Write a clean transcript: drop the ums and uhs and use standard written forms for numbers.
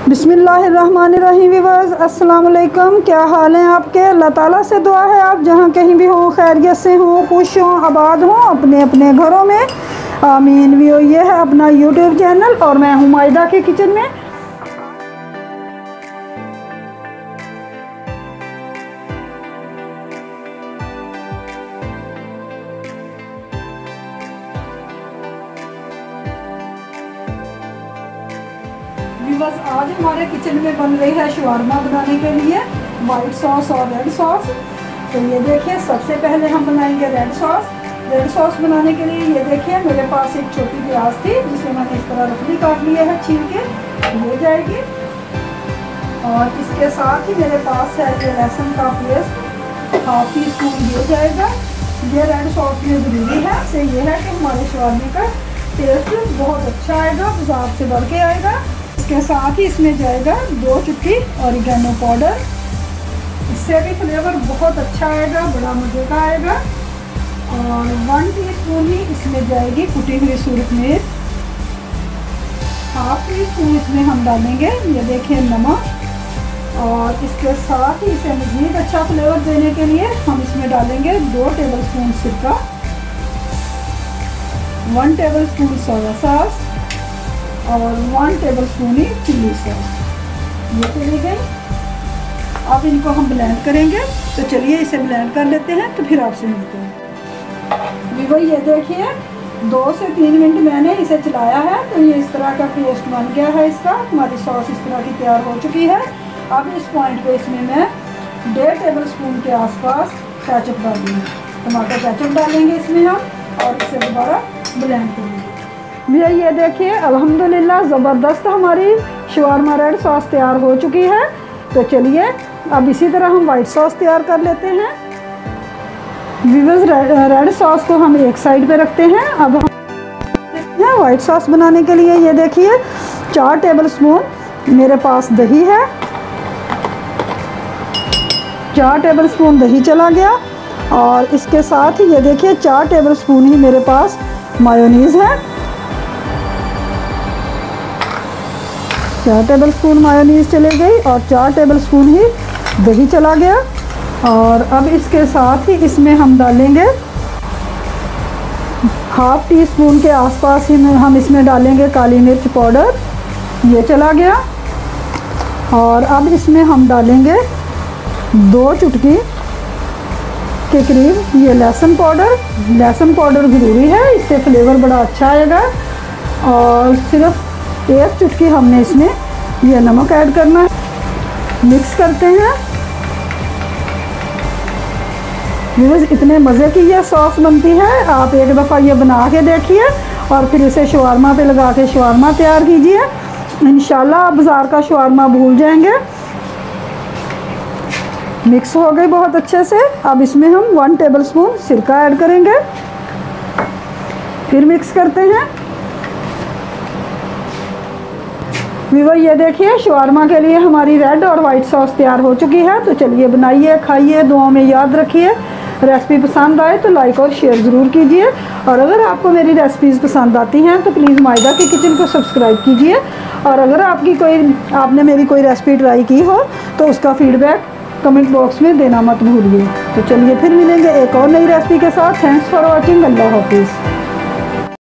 बिस्मिल्लाहिर्रहमानिर्रहीम व्यूअर्स, अस्सलाम वालेकुम। क्या हाल है आपके? अल्लाह ताला से दुआ है आप जहाँ कहीं भी हों खैरियत से हों, खुश हों, आबाद हों अपने अपने घरों में, आमीन। व्यू ये है अपना यूट्यूब चैनल और मैं हूँ मायदा के किचन में। बस आज हमारे किचन में बन रही है शवारमा बनाने के लिए वाइट सॉस और रेड सॉस। तो ये देखिए, सबसे पहले हम बनाएंगे रेड सॉस। रेड सॉस बनाने के लिए ये देखिए मेरे पास एक छोटी प्याज थी जिसे मैंने इस तरह रफली काट लिया है, छील के ले जाएगी। और इसके साथ ही मेरे पास है ये लहसुन का पेस्ट, हाफ टी स्पून ये जाएगा। ये रेड सॉस में ज़रूरी है से ये है कि हमारे शवारमे का टेस्ट बहुत अच्छा आएगा, बाजार से बढ़ के आएगा। इसके साथ ही इसमें जाएगा 2 चुटकी ऑरिगेनो पाउडर, इससे भी फ्लेवर बहुत अच्छा आएगा, बड़ा मज़े का आएगा। और 1 टीस्पून ही इसमें जाएगी कुटी हुई सूरत मिर्च। हाफ टी स्पून इसमें हम डालेंगे ये देखिए नमक। और इसके साथ ही इसे मज़ीद अच्छा फ्लेवर देने के लिए हम इसमें डालेंगे 2 टेबलस्पून सिरका, 1 टेबलस्पून सोया सॉस और 1 टेबलस्पून ही चिल्ली सॉस। ये चली गई। अब इनको हम ब्लेंड करेंगे, तो चलिए इसे ब्लेंड कर लेते हैं, तो फिर आपसे मिलते हैं। वीवो ये देखिए 2 से 3 मिनट मैंने इसे चलाया है, तो ये इस तरह का पेस्ट बन गया है इसका। हमारी सॉस इस तरह की तैयार हो चुकी है। अब इस पॉइंट पे इसमें मैं 1.5 टेबलस्पून के आसपास केचप डालूँगी, टमाटर केचप डालेंगे इसमें हम और इसे दोबारा ब्लेंड करेंगे। भैया ये देखिए अल्हम्दुलिल्लाह ज़बरदस्त हमारी शवारमा रेड सॉस तैयार हो चुकी है। तो चलिए अब इसी तरह हम वाइट सॉस तैयार कर लेते हैं। व्यूअर्स रेड सॉस को हम एक साइड पे रखते हैं। अब हम वाइट सॉस बनाने के लिए ये देखिए 4 टेबलस्पून मेरे पास दही है। 4 टेबलस्पून दही चला गया। और इसके साथ ही ये देखिए 4 टेबलस्पून ही मेरे पास मायोनीज़ है। 4 टेबलस्पून मायोनीज़ चले गई और 4 टेबलस्पून ही दही चला गया। और अब इसके साथ ही इसमें हम डालेंगे हाफ टी स्पून के आसपास ही हम इसमें डालेंगे काली मिर्च पाउडर, ये चला गया। और अब इसमें हम डालेंगे 2 चुटकी के करीब ये लहसुन पाउडर। लहसुन पाउडर ज़रूरी है, इससे फ्लेवर बड़ा अच्छा आएगा। और सिर्फ 1 चुटकी हमने इसमें ये नमक ऐड करना है। मिक्स करते हैं। व्यूअर्स इतने मज़े की ये सॉस बनती है, आप एक दफ़ा ये बना के देखिए और फिर इसे शवारमा पे लगा के शवारमा तैयार कीजिए। इंशाल्लाह आप बाज़ार का शवारमा भूल जाएंगे। मिक्स हो गई बहुत अच्छे से। अब इसमें हम 1 टेबलस्पून सिरका ऐड करेंगे, फिर मिक्स करते हैं। वीवो ये देखिए शवारमा के लिए हमारी रेड और वाइट सॉस तैयार हो चुकी है। तो चलिए बनाइए, खाइए, दुआओं में याद रखिए। रेसिपी पसंद आए तो लाइक और शेयर ज़रूर कीजिए। और अगर आपको मेरी रेसिपीज़ पसंद आती हैं तो प्लीज़ मायदा की किचन को सब्सक्राइब कीजिए। और अगर आपने मेरी कोई रेसिपी ट्राई की हो तो उसका फ़ीडबैक कमेंट बॉक्स में देना मत भूलिए। तो चलिए फिर मिलेंगे एक और नई रेसिपी के साथ। Thanks for watching. अल्लाह हाफिज़।